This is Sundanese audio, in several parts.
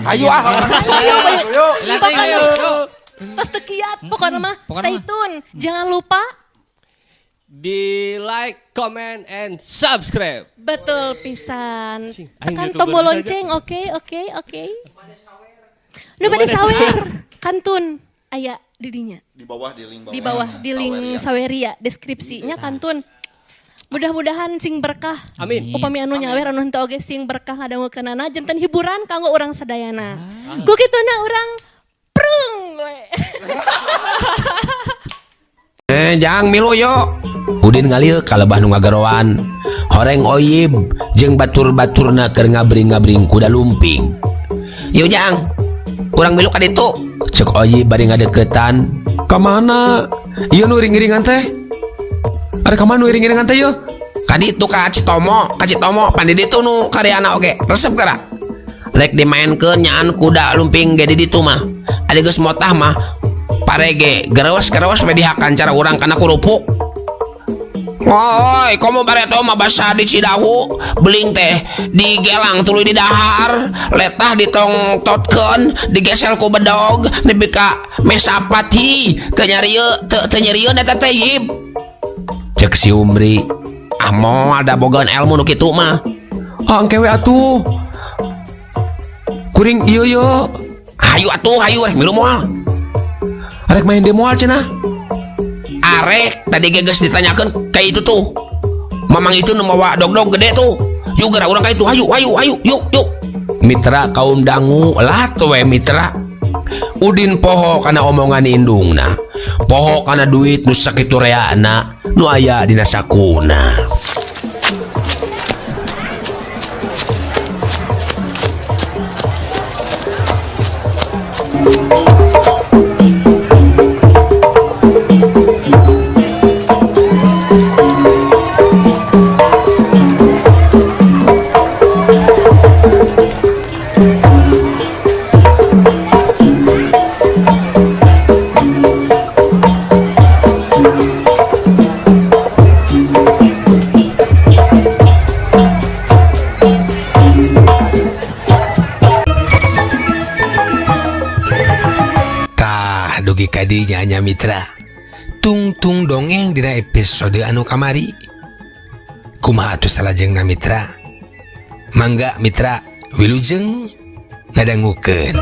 Ayo Ayo. Terus tekiat pokoknya mah stay tune. Jangan lupa di like, comment, and subscribe. betul pisan. Aing Tekan YouTuber tombol saja. lonceng, oke. Nu bade sawer, kantun aya didinya. Di bawah di link Di bawah di link Saweria deskripsinya kantun. Mudah-mudahan sing berkah. Amin. Upami anu nyawer anu henteu oge sing berkah ngadangukeunana janten hiburan kanggo urang sadayana. Ku kituna urang prung we. Jang milu yo Udin ngalieu kalebah nu ngagarowan horeng oyib jeung batur-baturna keur ngabring-ngabring kuda lumping. Yo jang urang milu ka ditu cek oyib bari ngadeukeutan. Ka mana ieu nu ring-ringan teh? Ada ka mana nu ring-ringan teh yo? Ka ditu ka Citomo pan di ditu nu karyana oge resep kara lek dimaenkeun nyaan kuda lumping ge di ditu mah ade geus motah mah parege garawas we dihakan cara urang kana kurupuk. Oi, komo bareto mah basa di Cidahu, beling teh digelang tuluy di dahar, letah ditongtotkeun, digesel ku bedog, nepi ka mesapati, teu nyarieu eta teh yib. Cek si Umri, moal da bogaan ilmu nu kitu mah. Angke we atuh. Kuring ieu yo. Hayu atuh, hayu rek milu moal. Arek main di moal cenah. Arek tadi geus ditanyakeun kayak itu tuh. Mamang itu nu mawa dog-dog gede tuh. Yuk geura urang ka itu, hayu yuk. Mitra kaum dangu lah tuh we mitra. Udin poho kana omongan indungna. Poho kana duit nu sakitu reana nu aya dina sakuna. Dugi kadinya nya mitra tungtung dongeng dina episode anu kamari kumaha atuh salajengna mitra mangga mitra wilujeng ngadangukeun.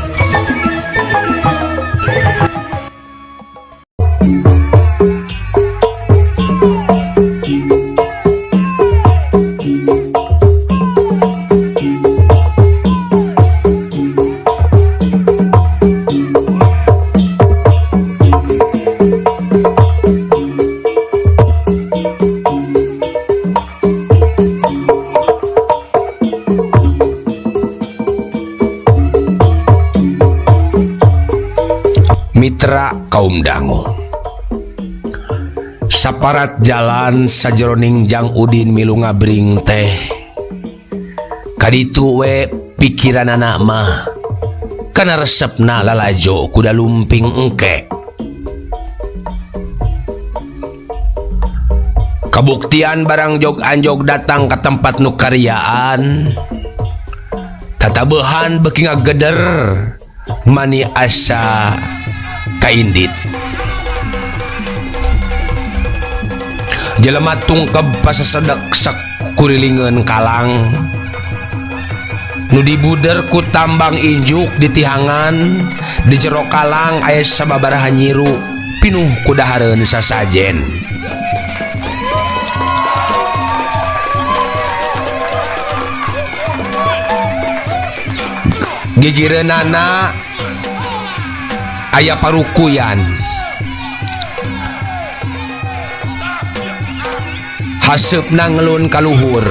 Mitra kaum dangu saparat jalan sajeroning Jang Udin milu ngabring teh kaditu we pikiran anak mah kana resepna lalajo kuda lumping engke. Kabuktian barang jog anjog datang ke tempat nu karyaan tatabehan beuki ngageder mani asa kaindit. Jelema tungkeb pasasedek sakurilingeun kalang nu dibuder ku tambang injuk di tihangan di jero kalang aya sababaraha nyiru pinuh ku dahareun sasajen. Gigireunana aya parukuyan haseupna ngelun ka luhur.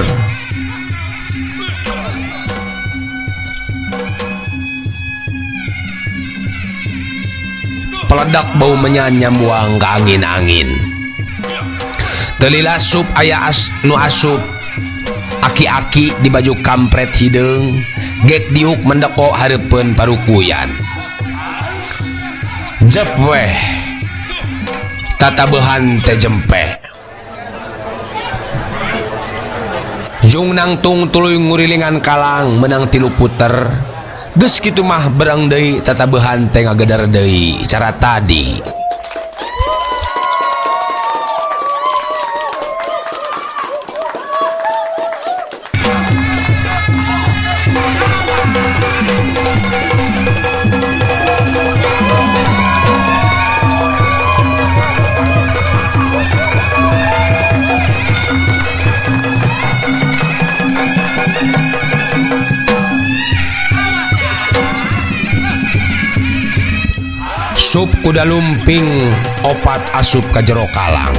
Peledak bau menyanyam buang ke angin-angin. Telila sup aya nu asup aki-aki di baju kampret hideung gek diuk mendeko hareupeun parukuyan. Jep weh tatabehan teh jempe jung nangtung tuluy ngurilingan kalang menang 3 puter Geus kitu mah berang deui tatabehan teh ngagedar deui cara tadi. Sup kuda lumping opat asup ka jero kalang.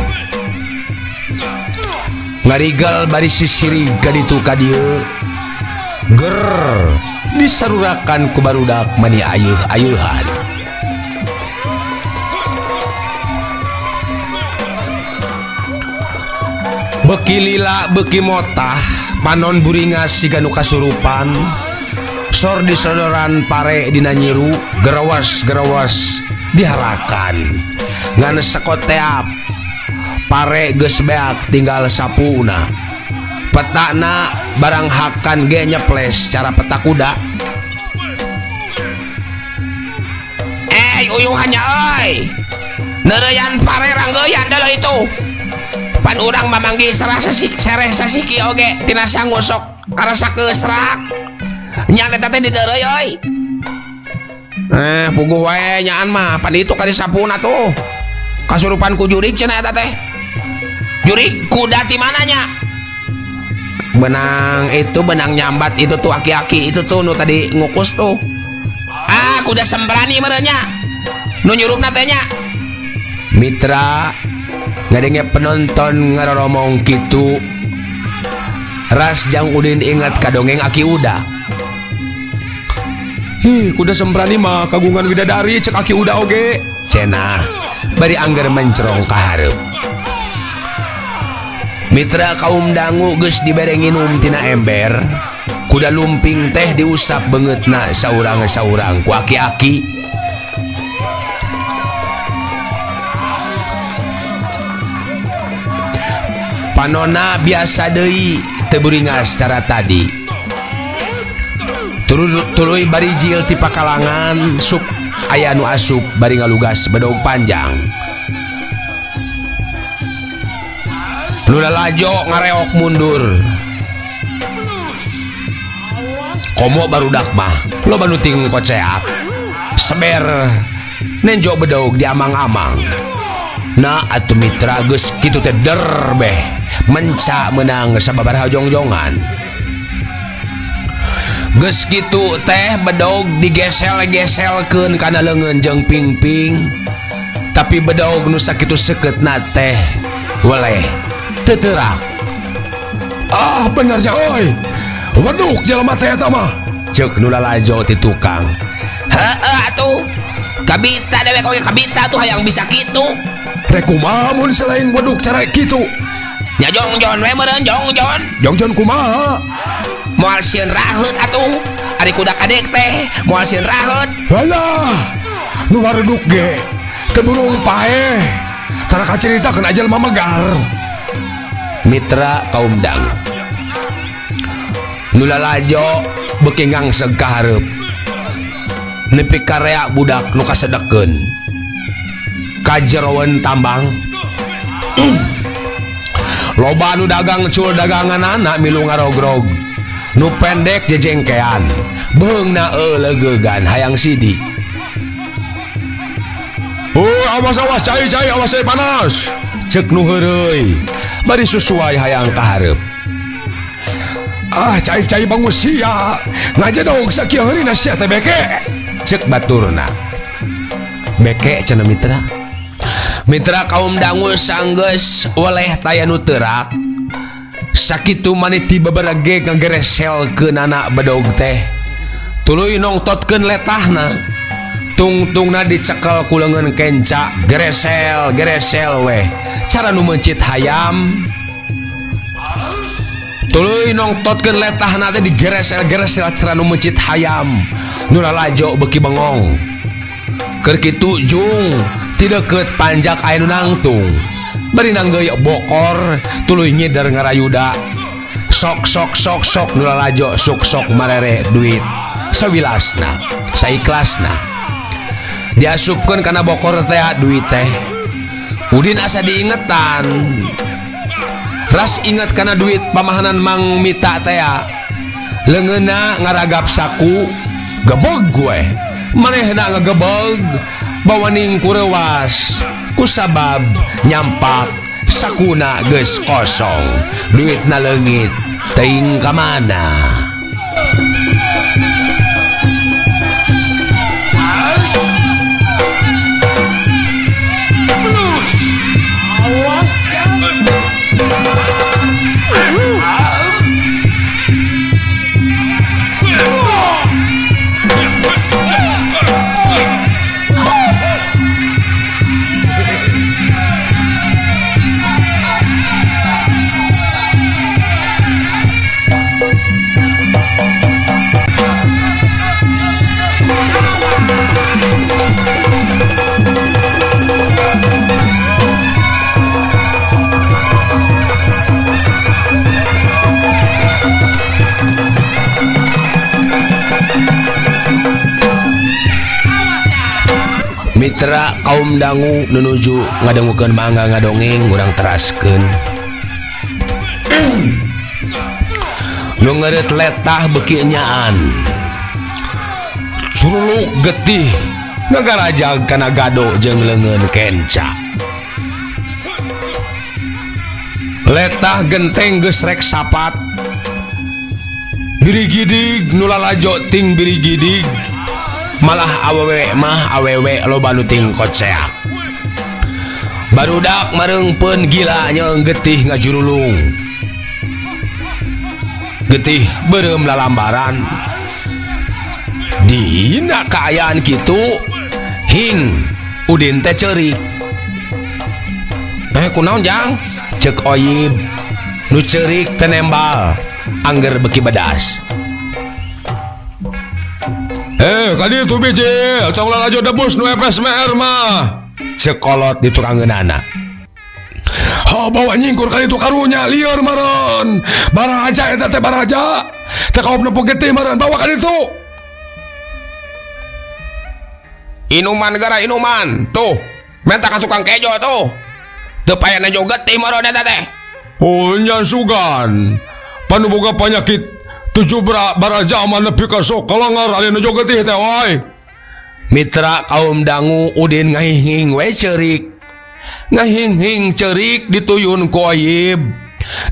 Ngarigal bari sisiri ka ditu ka dieu. Ger disarurakan ku barudak mani ayeuh-ayeuhan. Beki lila beki motah panon buringas siga nu kasurupan. Sor disodoran pare dina nyiru gerawas diharakan ngan sekoteap pare geus beak tinggal sapuna petana barang hakan ge nyeples cara peta kuda. Uyuhannya neureuyan pare ranggeyan dalo itu pan urang mamanggi sereh sasiki oge tina sangusok karasa keusrak nya eta teh dideureuy euy. Puguh wae nyaan mah pan itu kali sapuna tuh kasurupan ku jurig cenah eta teh. Jurig kuda ti mananya? Benang nyambat itu tuh aki-aki itu tuh nu tadi ngukus tuh. Kuda sembrani merenya nu nyurupna teh nya. Mitra ngadenge penonton ngaroromong kitu ras jang udin ingat kadongeng aki uda. Kuda sembrani mah kagungan widadari cek aki uda oge cenah bari angger mencerong ka hareup. Mitra kaum dangu geus dibere nginum tina ember. Kuda lumping teh diusap beungeutna saurang-saurang ku aki-aki. Panona biasa deui teu buringas cara tadi. Tuluy bari jil ti pakalangan sup aya nu asup bari ngalugas bedog panjang. Nu lalajo ngareok mundur. Komo barudak mah loba nu ting koceak. Seber nenjo bedog di amang-amang. Na atuh mitra geus kitu teh der beh menca menang sababaraha jongjongan. Geus kitu teh bedog digesel-geselkeun kana leungeun jeung pingping. Tapi bedog nu sakitu sekeutna teh weleh teu teurak. Bener ja euy. Weduk jelema teh eta mah. Ceuk nu lalajo ti tukang. Heueuh atuh. Kabita dewek oge kabita tuh hayang bisa kitu. Rek kumaha mun selain weduk cara kitu? Nya jongjon we meureun jongjon. Jongjon kumaha? Moal sieun raheut atuh. Ari kuda kadek teh moal sieun raheut. Halah. Nu waruduk ge teu burung paeh. Tara kacaritakeun aja mah megar. Mitra kaum dangu. Nu lalajo beuki ngangseg ka hareup. Nepi karya budak nu kasedekeun. Kajeroeun tambang. Loba nu dagang cul daganganana milu ngarogrog. Nu pendek jejengkean beungna legegan hayang sidi. Awas cai awas panas cek nu heureuy bari susuai hayang ka hareup. Cai bangun sia ngajedog sakieu heurina sia teh beke cek baturna. Beke cenah mitra kaum dangu sanggeus oleh taya nu teurak. Sakitu maniti babarage ngagereselkeun anak bedog teh. Tuluy nongtotkeun letahna. Tungtungna dicekel ku leungeun kenca, geresel weh. Cara nu mencit hayam. Tuluy nongtotkeun letahna teh digeresel cara nu mencit hayam. Nu lalajo beuki bengong. Keur kitu jung ti deukeut panjak aya nu nangtung. Bari nanggeuy bokor tuluy nyeder ngarayuda. Sok nu lalajo sok marere duit sawilasna saikhlasna diasupkeun kana bokor teh duit teh. Udin asa diingetan ras inget kana duit pamahanan Mang Mita teh leungeunna ngaragap saku gebeg gue manehna ngagebeg bawaning kurewas kusabab nyampak sakuna geus kosong duitna leungit teuing ka mana. Mitra kaum dangu nunuju ngadangukeun mangga ngadongeng urang teraskeun. Nu ngeureut letah beuki nyaan. Suruluk getih ngagarajag kana gado jeung leungeun kenca. Letah genteng geus rek sapat. Birigidig nu lalajo ting birigidig. Malah awewe loba nu ting koceak. Barudak mareungpeun gila nyeung getih ngajurulung. Getih beureum lalambaran. Dina kaayaan kitu hing Udin teh ceurik. Kunaon Jang? Ceuk Oyib. Nu ceurik teh nembal angger beki bedas. Kadi itu biji, tong lalajo debus nu FSMR mah. Sekolot di turangeunana. Bawa nyingkur kali itu karunya lieur meureun. Baraja eta teh baraja. Teh kaop nepo getih meureun bawa kali itu. Inuman gara inuman. Tuh, menta ka tukang kejo tuh. Teu payana jo getih meureun eta teh. Oh nya sugan. Panu boga panyakit 7 baraja mah nepi ka sok kalangar ari nu jogetih teh wae. Mitra kaum dangu Udin ngahing-hing we ceurik. Ngahing-hing ceurik dituyun ku Oyib.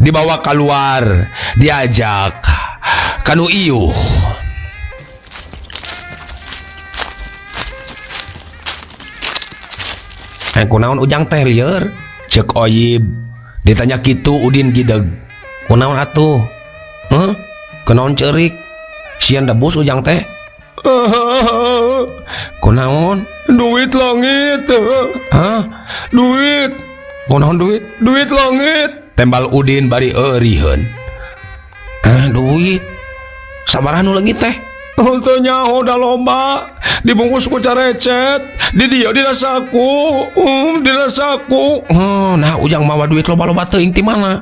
Dibawa keluar, diajak kanu iuh. Kunaon Ujang teh lieur? Ceuk Oyib. Ditanya kitu Udin gideg. Kunaon atuh? Kunaon ceurik? Sian debus Ujang teh? Kunaon? Duit langit. Duit. Kunaon duit? Duit langit. Tembal Udin bari euriheun. Duit. Sabaraha nu leungit teh? Teu nyaho da loba. Dibungkus ku carecet. Di dieu dina saku. Dina saku. Nah Ujang mawa duit loba-loba teuing ti mana?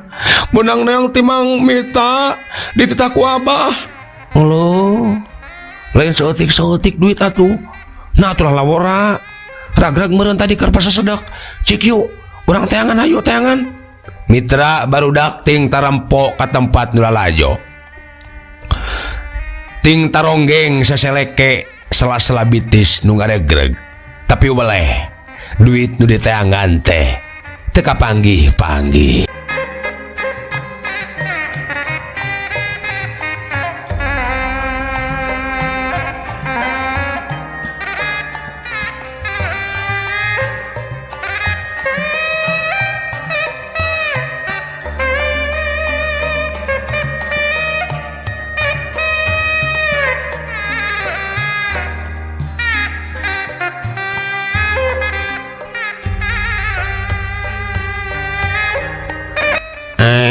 Benang neang ti Mang Mita dititah ku Abah. Loh. Lain seeutik-seeutik duit atuh. Nah atulah lawora. Ragrag meureun tadi keur pasasedek. Cik yuk, urang teangan hayu teangan. Mitra barudak ting tarampo ka tempat nu lalajo. Ting taronggeng seseleke sela-sela bitis nu ngaregreg. Tapi weleh duit nu diteangan teh teu kapanggih-panggih.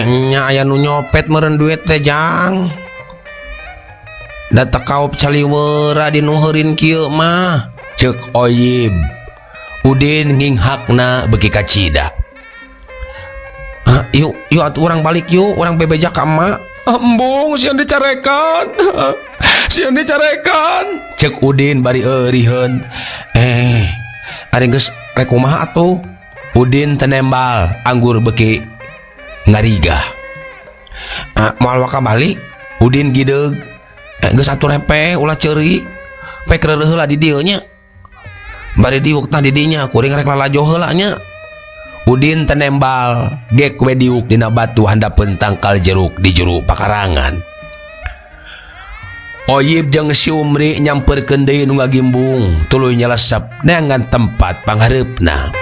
Nya aya nu nyopet meureun duit teh Jang. Da teu kaop caliweura di nu heureun kieu mah. Ceuk Oyib. Udin nginghakna beuki ka Cida. Yuk atuh urang balik yuk, urang bebeja ka emak. Embung sian dicarekan. Sieun dicarekan, cek Udin bari euriheun. Ari geus rek kumaha atuh? Udin tenembal anggur beki ngariga. Moal waka balik, Udin gideug. Geus atuh repe ulah ceurik. Pe keureuh heula di dieu nya. Bari diuk tah di dinya kuring rek lalajo heula nya. Udin tenembal gek we diuk dina batu handapeun tangkal jeruk di juru pakarangan. Oyib jeung si Umri nyamperkeun deui nu ngagimbung tuluy nyelesep neangan tempat panghareupna.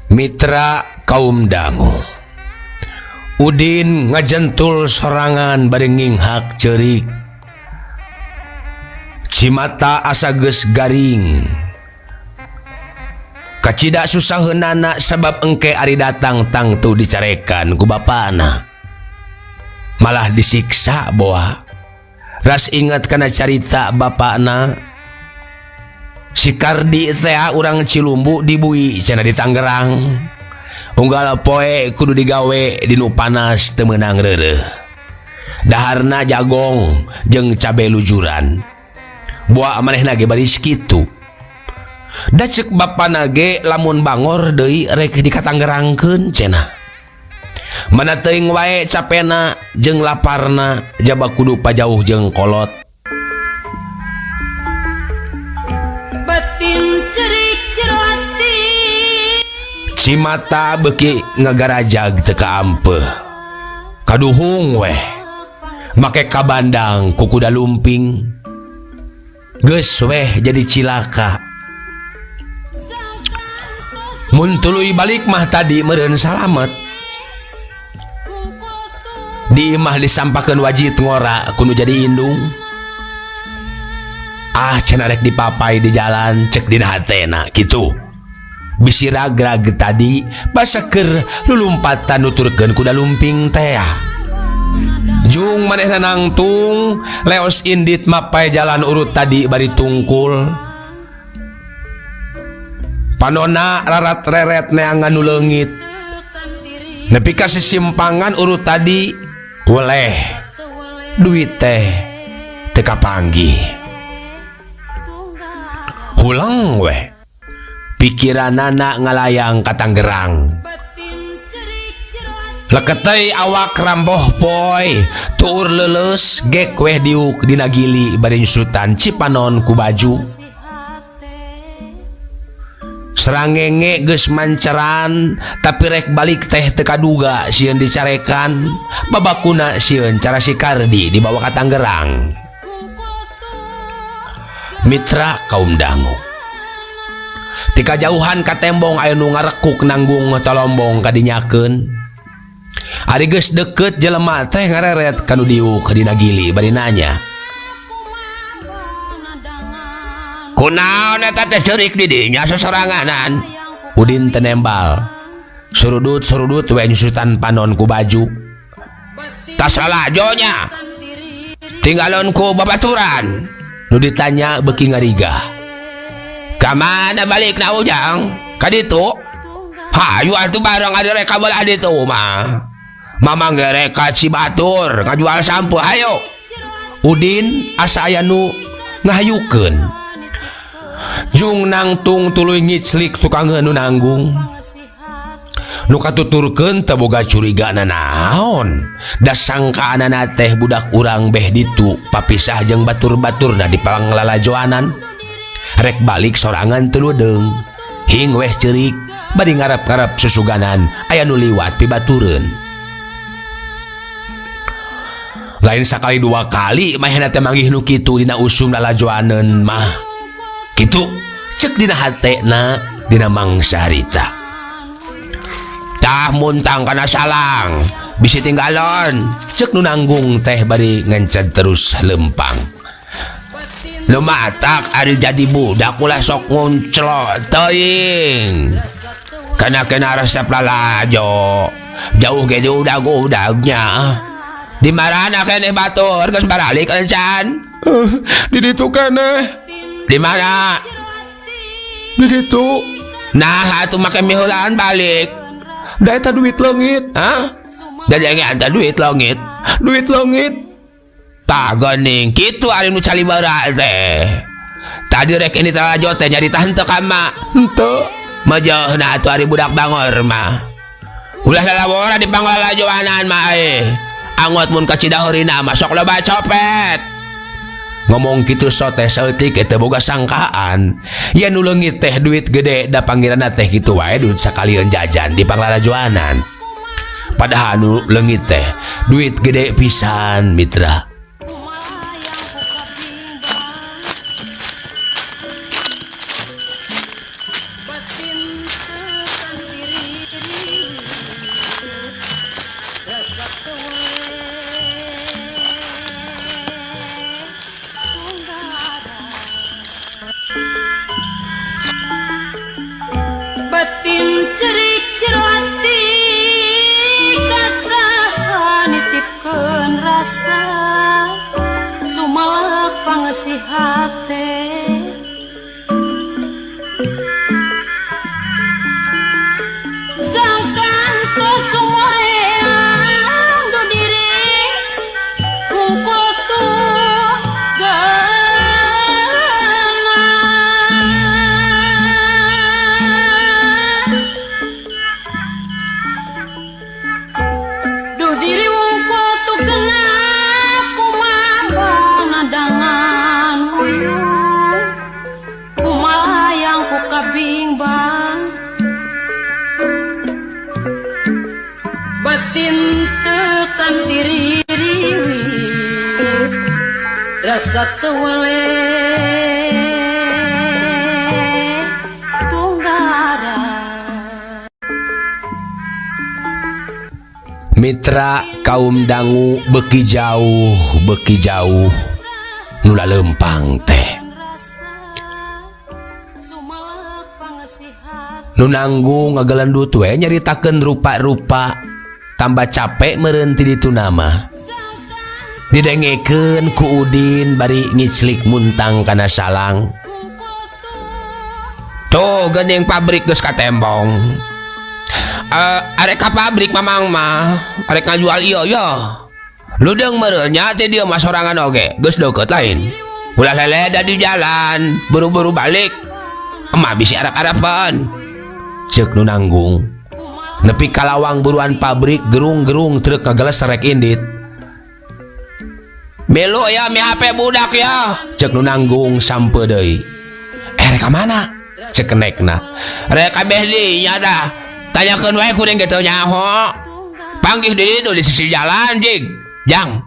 Mitra kaum dangu, Udin ngajentul sorangan bari nginghak ceurik. Cimata asa geus garing. Kacida susaheunana sabab engke ari datang tangtu dicarekan ku bapana. Malah disiksa boa. Ras inget kana carita bapana. Si Kardi teh urang Cilumbu dibui cenah di Tangerang. Unggal poe kudu digawe di nu panas teu meunang reureuh. Daharna jagong jeung cabe lujuran. Boa manehna ge baris kitu. Da ceuk bapana ge lamun bangor deui rek dikatanggerangkeun cenah. Mana teuing wae capena jeung laparna jaba kudu pajauh jeung kolot. Cimata beki ngagarajag teu kaampeuh. Kaduhung weh. Make kabandang ku kuda lumping. Geus weh jadi cilaka. Mun tuluy balik mah tadi meureun salamet. Di imah disampakeun wajit ngora kudu jadi indung. Cenah rek dipapai di jalan cek dina hatena kitu. Bisi ragrag tadi basa keur lulumpatan nuturkeun kuda lumping teh. Jung manehna nangtung leos indit mapai jalan urut tadi bari tungkul. Panonna rarat reret neangan nu leungit. Nepi ka sisimpangan urut tadi weleh duit teh teu kapanggih. Hulang weh. Pikiranana ngalayang ka Tangerang. Leketei awak ramboh poy tuur leuleus gek weh diuk dina gili bari nyusutan Cipanon ku baju. Serangenge geus manceran tapi rek balik teh teu kaduga sieun dicarekan. Babakuna sieun cara si Kardi dibawa ka Tangerang. Mitra kaum dangu, tika jauhan ka tembong aya nu ngarekuk nanggung tolombong kadinyakeun. Ari geus deukeut jelema teh ngareret kanu diuk dina gili bari nanya. Kunaon eta teh ceurik di dinya sasoranganan? Udin tenembal. Surudut-surudut we nyusutan panon ku baju. Tas lalajonya. Tinggalon ku babaturan. Nu ditanya beki ngariga. Kamana balik na Ujang? Kaditu? Hayu atuh bareng adi reka belah ditu mah. Mamang reka Cibatur ngajual sampo hayo. Udin asa aya nu ngahayukeun. Jung nangtung tuluy ngiclik tukangeun nu nanggung. Nu katuturkeun teu boga curigana naon. Da sangkaanana teh budak urang beh ditu papisah jeung batur-baturna di panglalajoanan. Rek balik sorangan teu ludeung. Hing weh ceurik bari ngarep-ngarep susuganan aya nu liwat pibatureun. lain sakali dua kali mahena teh manggih nu kitu dina usum lalajoaneun mah kitu cek dina hatena dina mangsa harita tah muntang kana salang bisi tinggalon cek nu nanggung teh bari ngenced terus lempang lu matak ari jadi budak ulah sok ngunclot teuing kana kena resep lalajo jauh ge diudag-udagnya di marana keneh batur geus baralik encan di ditu keneh di mana di ditu nah atuh make mihulaan balik da eta duit leungit dan jangan ada duit leungit tak gening kitu ari nu calibara teh tadi rek ini talajo teh nyari tante kama henteu majeuhna atuh ari budak bangor mah ulah lalabora di panglalajoanan mah anggot mun ka Cidaheurina mah sok loba copet ngomong kitu so teh saeutik teh boga sangkaan yen nu leungit teh duit gede da panggiranna teh kitu wae duit sakalian jajan di panglalajoanan padahal nu leungit teh duit gede pisan mitra Satu tunggara mitra kaum dangu beki jauh nula lempang teh nu nanggung ngagelandut we nyaritakeun rupa-rupa tambah capek meureun ti ditu nama didengekeun ku Udin bari ngiclik muntang kana salang tuh geuning pabrik geus katembong arek ka pabrik mamang mah arek ngajual ieu ludeung meureun nya teh dieu mah sorangan oge geus deukeut lain ulah lele da di jalan buru-buru balik emah bisi arep-arepan ceuk nu nanggung nepi ka lawang buruan pabrik gerung-gerung truk ngageles rek indit melu ya mi HP budak ya cek nu nanggung sampe deui rek ka mana cek kenekna rek kabeh dinya dah tanyakeun wae kuring kitu nyaho panggih di ditu di sisi jalan jig jang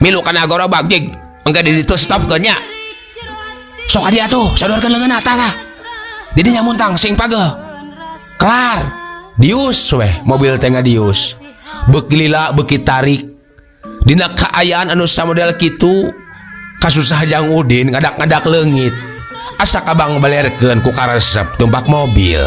milu kana gorobak jig engke di ditu stopkeun nya sok dia tuh sodorkeun leungeunna tah didinya muntang sing pageuh kelar dius weh mobil teh ngadius beuki lila beuki tarik dina kaayaan anu samodel kitu kasusah Jang Udin ngadak-ngadak leungit asa kabang balerkeun ku karesep tumpak mobil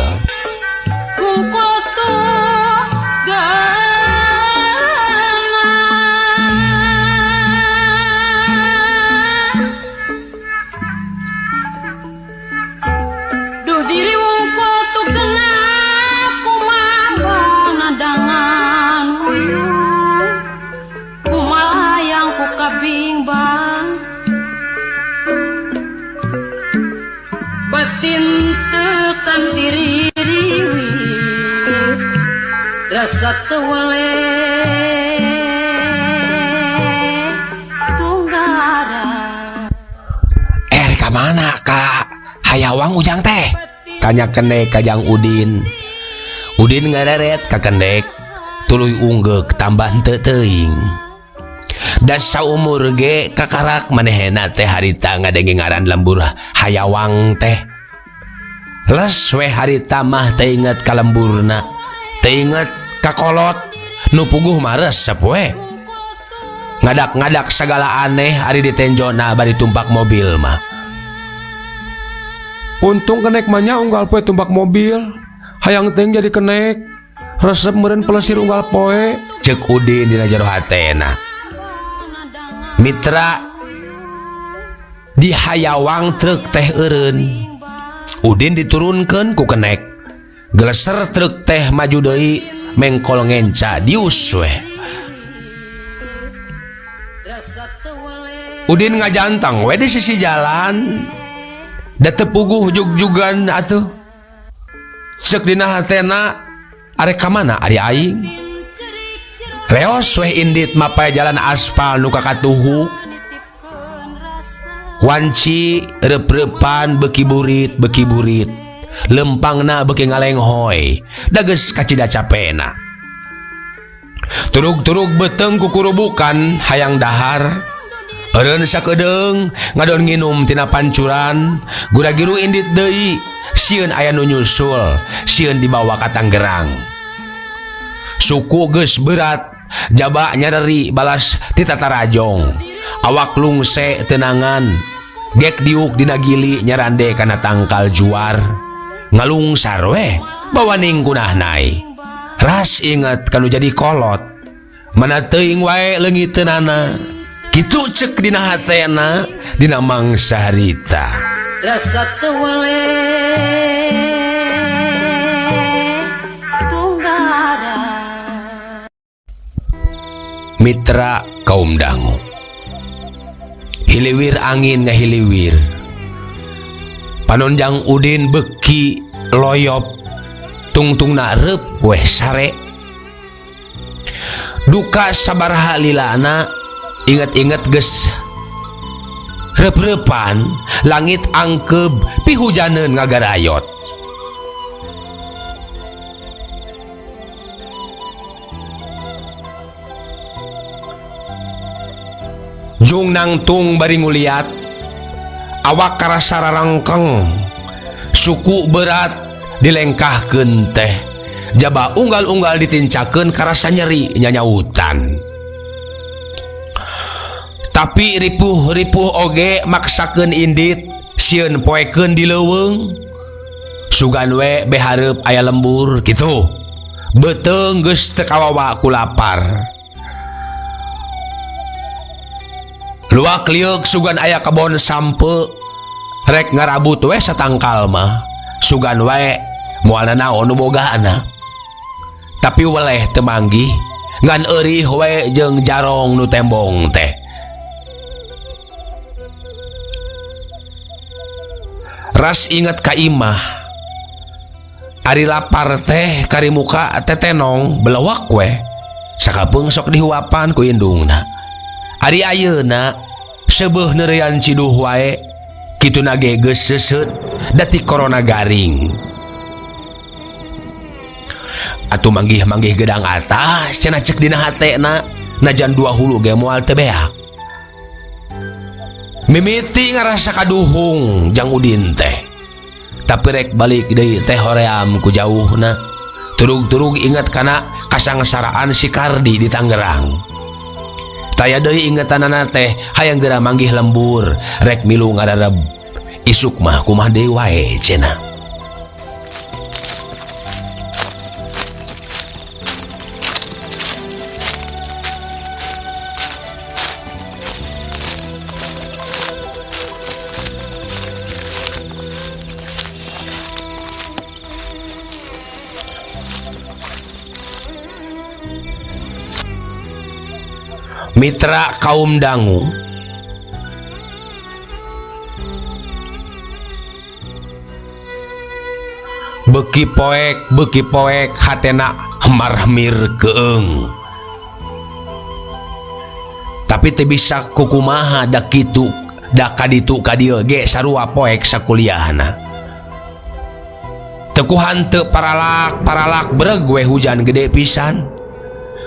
satu tunggara ka mana ka hayawang ujang teh tanya kendek ka Jang Udin ngareret ka kendek tuluy unggek tambah henteu teuing Da saumur ge kakarak manehna teh harita ngadenge ngaran lembur hayawang teh. Les we harita mah teu inget ka lemburna, teu inget ka kolot nu puguh mah resep we. Ngadak-ngadak segala aneh ari ditenjona bari tumpak mobil mah. Untung kenek manya unggal poe tumpak mobil. Hayang teng jadi kenek. Resep meureun pelesir unggal poe. Cek Udin dina jero hatena. Mitra di hayawang truk teh eureun. Udin diturunkeun ku kenek. Geleser truk teh maju deui mengkol ngenca dius we. Udin ngajantang we di sisi jalan. Da teu puguh jug-jugan atuh. Ceuk dina hatena arek ka mana ari aing? Leos weh indit mapaya jalan aspal nu kakatuhu. Wanci rep-repan beki burit lempangna beki ngalenghoy da geus kacida capena. Turug-turug beteng kukurubukan hayang dahar. Eureun sakedeung ngadon nginum tina pancuran. Gura-giru indit deui sieun aya nu nyusul, sieun dibawa ka Tanggerang. Suku geus berat, jaba nyareri balas ti tatarajong. Awak lungse tenangan, gek diuk dina gili nyarande kana tangkal juar. Ngalungsar weh bawa ning kunahnai. Ras inget kanu jadi kolot, mana teuing wae leungiteunana. Kitu ceuk dina hatena dina mangsa harita. Rasa tuwale tunggara. Mitra kaum dangu. Hiliwir angin ngahiliwir. Panonjang Udin beki loyop. Tungtungna reup weh sare. Duka sabaraha lilana. Inget-inget geus rep-repan langit angkeb pihujaneun ngagarayot. Jung nangtung bari nguliat awak karasa rarangkeng, suku berat dilengkahkeun teh, jaba unggal-unggal ditincakeun karasa nyeri nyanyautan. Tapi ripuh-ripuh oge maksakeun indit sieun poekeun di leuweung. Sugan we behareup aya lembur kitu. Beteung geus teu kawawa ku lapar. Luak liuk sugan aya kebon sampe rek ngarabut we satangkal mah. Sugan we moalna naon nu bogana. Tapi weleh teu manggih ngan eurih we jeung jarong nu tembong teh. Ras inget ka imah ari lapar teh kari muka tetenong belewak we sakapeung sok dihuapan ku indungna. Ari ayeuna seubeuh neurean ciduh wae kituna ge geus seuseut da ti corona garing. Atuh manggih-manggih gedang atas cenah ceuk dina hatena najan 2 hulu ge moal teu beak. Mimiti ngarasa kaduhung jang Udin teh. Tapi rek balik deui teh hoream ku jauhna. Turug-turug inget kana kasangsaraan si Kardi di Tanggerang. Taya deui ingetanana teh hayang geura manggih lembur rek milu ngarareb. Isuk mah kumah deui wae cenah. Mitra kaum dangu. Beki poek hatena marmir keeng. Tapi teu bisa kukumaha da kitu da kaditu kadieu ge sarua poek sakuliahna. Teu ku hanteu paralak bereg we hujan gede pisan.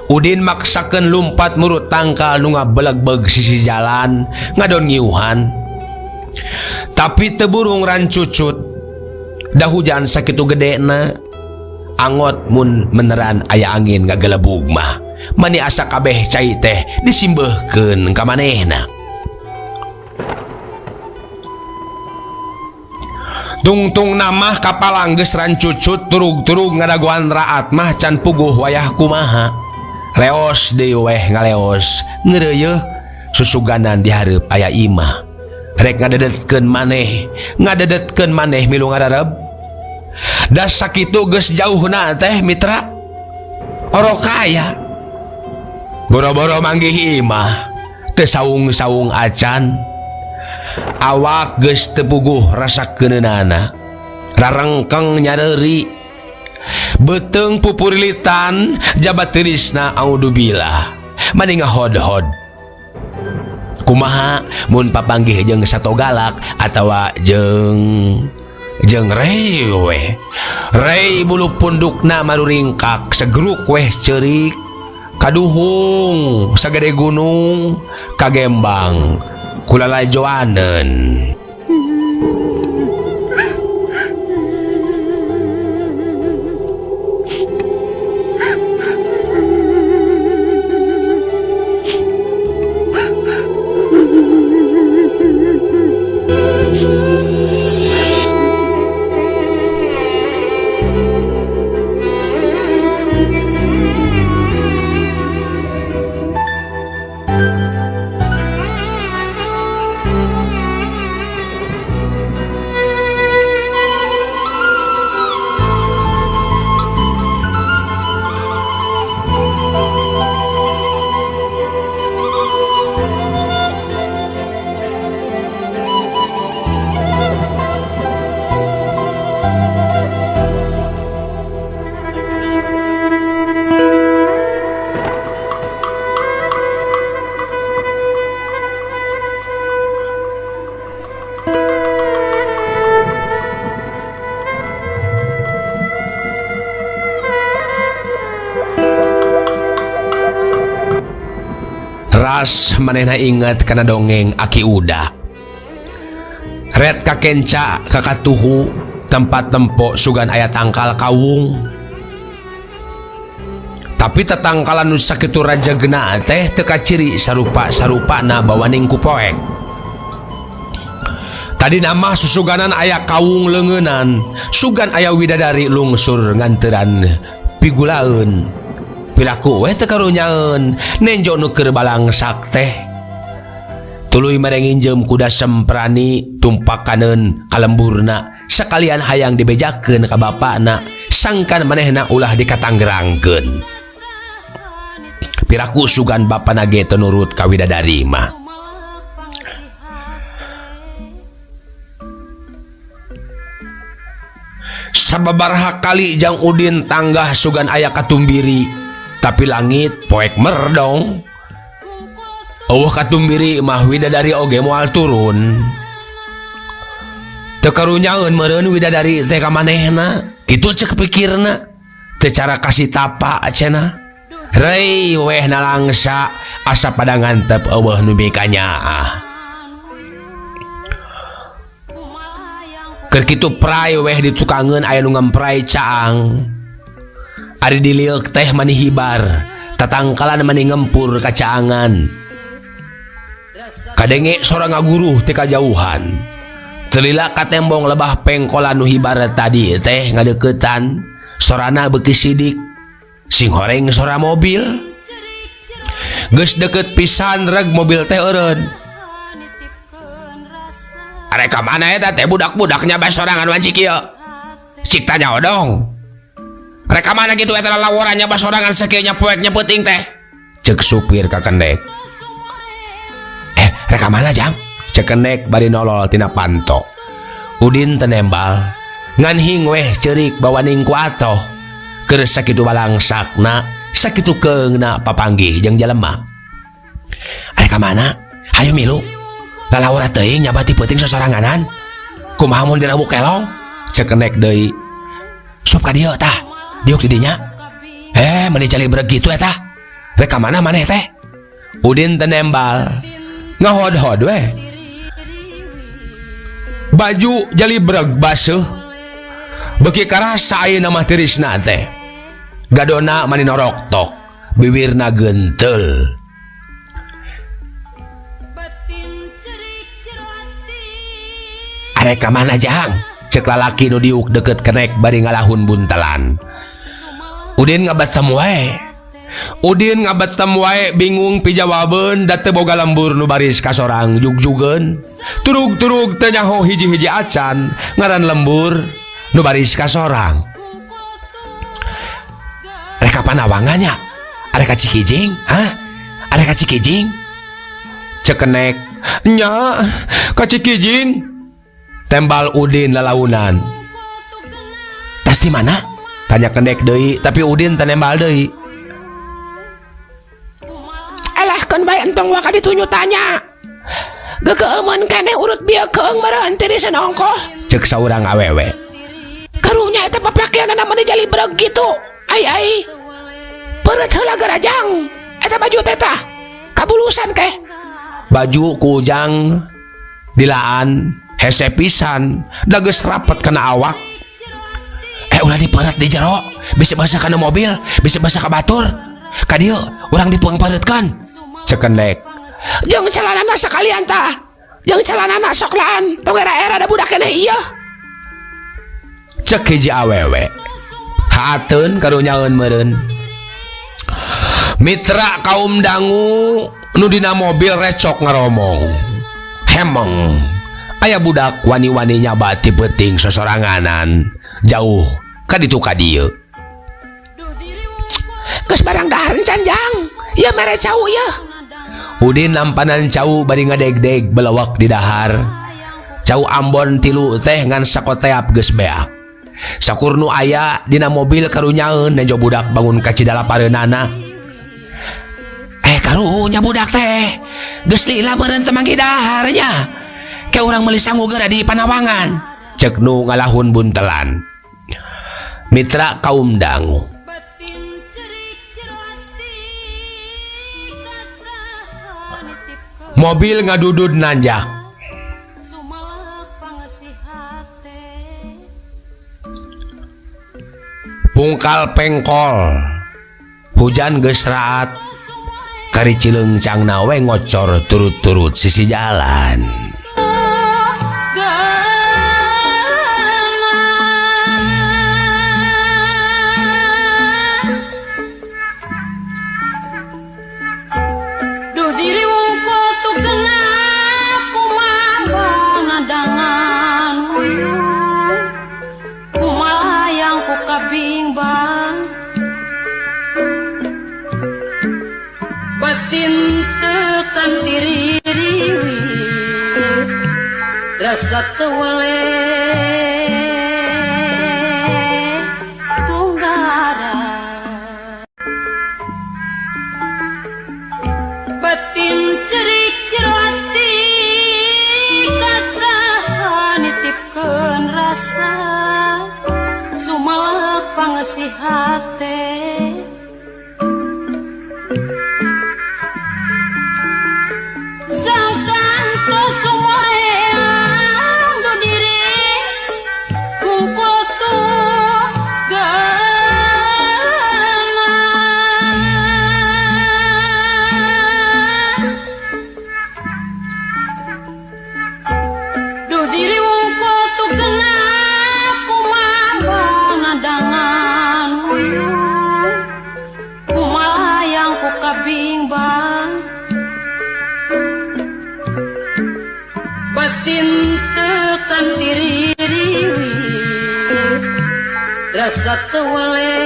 Udin maksakeun lumpat murut tangkal nu ngabeleg-beg sisi jalan ngadon ngiuhan. Tapi teu burung rancucut. Da hujan sakitu gedena. Angot mun meneran aya angin ngagelebug mah. Mani asa kabeh cai teh disimbeuhkeun ka manehna. Tungtung namah kapalang geus rancucut turug-turug ngadaguan raat mah can puguh wayah kumaha. Leos deui weh ngaleos ngeureuyeuh susuganan di hareup aya imah. Rek ngadedetkeun maneh milu ngarareb. Da sakitu geus jauhna teh mitra. Orok aya. Boro-boro manggih imah teu saung-saung acan. Awak geus teu puguh rasakeunana. Rarengkeng nyareuri. Beteung pupurilitan jabat teurisna audubillah. Mani ngahod-hod. Kumaha mun papanggih jeung satogalak atawa jeung rei we. Rei bulu pundukna maruringkak segeruk weh ceurik. Kaduhung sagede gunung kagembang kulalajoaneun. Ras manehna inget kana dongeng Aki Uda. Red kakenca kakatuhu tempat tempo sugan aya tangkal kawung. Tapi tetangkalan nu sakitu rajagna teh teu kaciri sarupa-sarupana bawaning ku poek. Tadi nama susuganan aya kawung leungeunnan, sugan aya widadari lungsur nganteuran pigulaeun. Pilaku we teu karunyaeun nenjo nu keur balangsak teh. Tuluy merenginjem kuda semprani tumpakaneun kalemburna sakalian hayang dibejakeun ka bapakna sangkan manehna ulah dikatanggerangkeun. Piraku sugan bapana ge teu nurut ka widadari mah. Sababaraha kali jang Udin tanggah sugan aya katumbiri. Tapi langit poek merdong. Eueuh katumbiri mah widadari oge moal turun. Teu karunyaeun meureun widadari teh ka manehna. Kitu ceuk pikirna. Teu cara kasih tapa cenah. Rei weh nalangsa asa pada ngantep eueuh nu mikanyaah. Keur kitu prai weh ditukangeun aya nu ngemprai caang. Ari diliuk teh mani hibar, tatangkalan mani ngempur kacaangan. Kadenge sora ngaguruh ti kajauhan. Telila ka tembong lebah pengkolan nu hibar tadi teh ngadeuketan, sorana beuki sidik. Sing horeng sora mobil. Geus deukeut pisan reg mobil teh eureun. Are ka mana eta teh budak-budaknya bae sorangan wanci kieu. Cik tanya odong. Reka mana gitu eta lawarannya basorangan sakieu nyapoeknya peuting teh. Ceuk supir ka Kendek. Reka mana jang? Ceuk Kendek bari nolol tina panto. Udin teu nembal. Ngan hing weh ceurik bawaning ku atoh. Keur sakitu balangsakna, sakitu keungna papanggih jeung jelema. Reka mana? Hayu milu. Lalawara teuing nyabati peuting sasoranganan. Kumaha mun dirabuk kelong? Ceuk Kendek deui. Sup ka dieu tah. Diuk di dinya. Meni cali breg gitu eta. Reka mana maneh teh? Udin tenembal. Ngahod-hod weh. Baju jali breg baseuh. Beki karasa ayeuna mah tirisna teh. Gadona mani noroktok, bibirna genteul. Arek ka mana Jang? Cek lalaki nu diuk deket kenek bari ngalahun buntelan. Udin ngabatem wae. Udin ngabatem wae bingung pijawabeun da teu boga lembur nu baris ka sorang jugjugeun. Turug-turug teu nyaho hiji-hiji acan ngaran lembur nu baris ka sorang. Reka panawanganya? Arek ka Cikijing? Hah? Arek ka Cikijing? Cek kenek, nya ka Cikijing. Tembal Udin lalaunan. Tas di mana? Tanya kendek deui, tapi Udin tenembal deui. Alah kan bae entong waka ditunyu tanya. Geukeueun keneh urut bieukeung meureun tirisan ongkoh. Ceuk saurang awewe. Karunya eta papakeanna meni jali breg kitu. Ai. Peureut heula garajang. Eta baju teh tah kabulusan keh. Baju ku Ujang dilaan hese pisan da geus rapet kana awak. Ulah dipeureut di jero, bisa basa kana mobil, bisa basa ka batur. Ka dieu urang dipeung-peureutkeun. Cek kendek. Jeung calanana sakalian tah. Jeung calanana sok laan, tong era-era da budak keneh ieu. Cek hiji awewe. Haateun karunyaeun meureun. Mitra kaum dangu nu dina mobil recok ngaromong. Hemeng. Aya budak wani-wani nyabat ti peuting sosoranganan jauh ka ditu ka dieu. Geus barang dahar encan Jang. Ieu mere cau ieu. Udin lampanan cau bari ngadeg-deg belewek di dahar. Cau Ambon 3 teh ngan sakoteap geus beak. Sakur nu aya dina mobil karunyaeun nejo budak bangun ka cidalapareunana. Karunya budak teh geus lila meureun teu manggi daharnya. Ke urang meuli sanggu geura di Panawangan. Cek nu ngalahun buntelan. Mitra kaum dangu. Mobil ngadudud nanjak. Pungkal pengkol. Hujan geus raat. Kari cileungcangna we ngocor turut-turut sisi jalan. Rasa tewale tunggara batin cerik cirwati kasaha nitipkeun rasa sumalak pangasih hate. Rasa tewale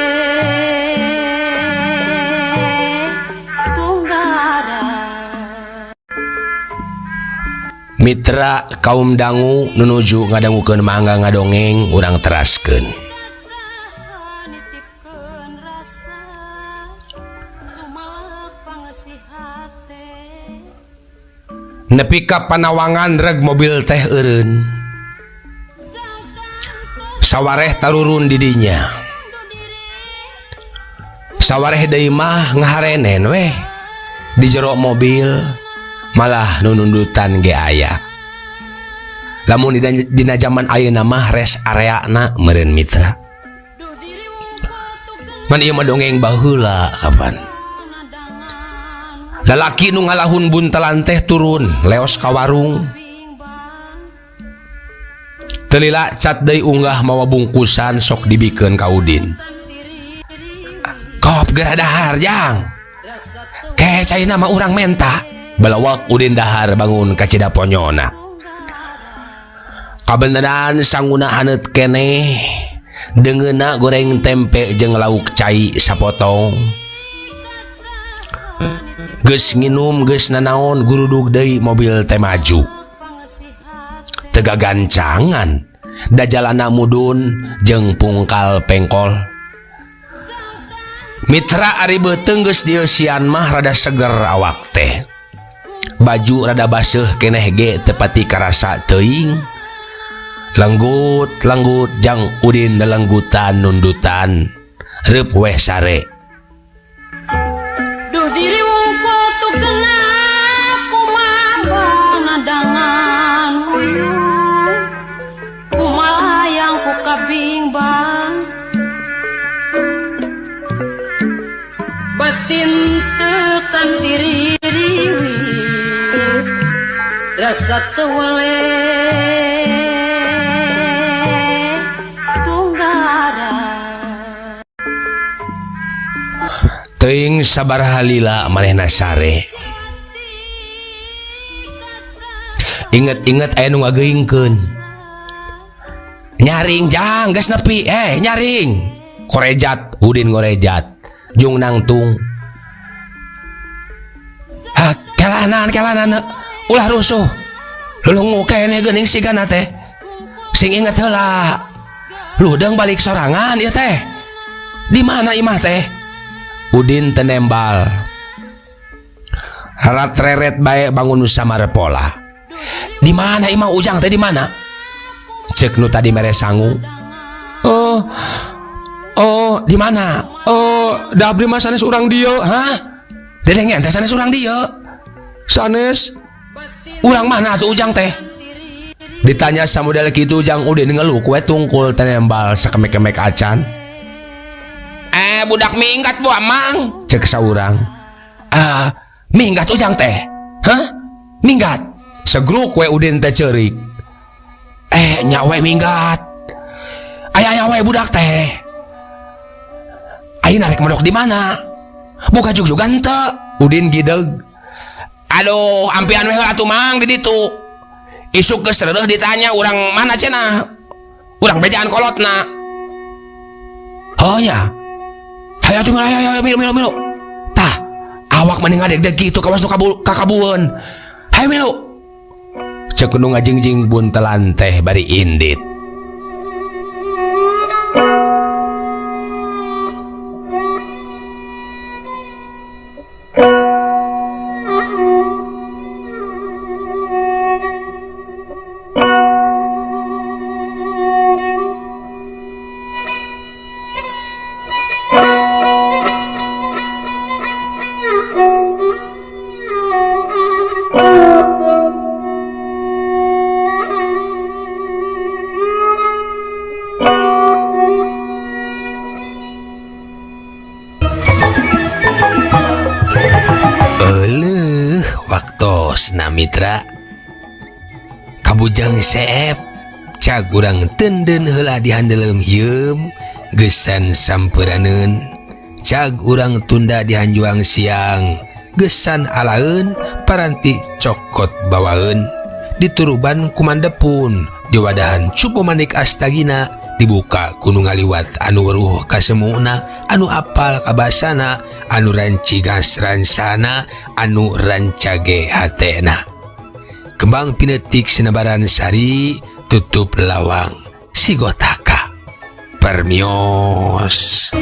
tunggara. Mitra kaum dangu nunuju ngadangukeun mangga ngadongeng urang teraskeun. Nepi ka Panawangan reg mobil teh eureun. Sawareh tarurun di dinya. sawareh deui mah ngaharenen weh di jero mobil malah nunundutan ge aya. Lamun dina zaman ayeuna mah res areana meureun mitra. Man ieu mah dongeng baheula kapan. Lalaki nu ngalahun buntelan teh turun leos ka warung. Teu lila cat deui unggah mawa bungkusan sok dibikeun ka Udin. Kop geura dahar jang. Ke caina mah urang menta. Balawak Udin dahar bangun ka cida ponyona. Kabeneran sanguna haneut keneh. Dengeuna goreng tempe jeung lauk cai sapotong. Geus nginum geus nanaon gurudug deui mobil teh maju. Teu gancangan da jalana mudun jeung pungkal pengkol. Mitra ari beuteung geus dieusian mah rada seger awak teh. Baju rada baseuh keneh ge teu pati karasa teuing. Lenggut jang Udin lelenggutan nundutan reup weh sare. Duh diri wong kotu genah kumaha nadangan huyuh kumaha yang ku kabimbang batin tekan diri rasa teu Teuing sabaraha lila manehna sare. Inget-inget aya nu ngageingkeun. Nyaring jang geus nepi, nyaring. Korejat Udin ngorejat. Jung nangtung. Kelanan ulah rusuh. Lulungu keneh geuning sigana teh. Sing inget heula. Ludeung balik sorangan ieu teh. Di mana imah teh? Udin tenembal. Harat reret bae bangun nu samare pola. Di mana imah ujang teh di mana? Cek nu tadi mere sangu. Di mana? Da abdi mah sanes urang dieu. Hah? Dedengen teh sanes urang dieu. Sanes Urang mana tuh ujang teh? Ditanya samudel kitu ujang Udin ngeluh kue tungkul tenembal sakemek-kemek acan. Budak minggat bu amang, cek saurang. Minggat ujang teh? Hah? Minggat? Segruk kue Udin teh ceurik. Nyawe minggat. Aya we budak teh. Ayeuna rek modok di mana? Buka jug-jugan teu? Udin gideg. Aduh, ampian we atuh mang di ditu. Isuk geus reureuh ditanya urang mana cenah? Urang bejaan kolotna. Oh nya. Hayo atuh milu. Tah, awak mending ngadeg-deg kitu kawas nu kakabueun. Hayo milu. Cek nu ngajingjing buntelan teh bari indit. Waktos na mitra kabujang seep cag urang tenden heula dihandeleum hieum gesan sampuraneun cag urang tunda dihanjuang siang gesan alaeun paranti cokot bawaeun dituruban kumandepun diwadahan cupu manik astagina dibuka gunung ngaliwat anu weruh kasemuna anu apal kabasana anu rancigas ransana anu rancage hatena kembang pinetik sinebaran sari tutup lawang sigotaka permios.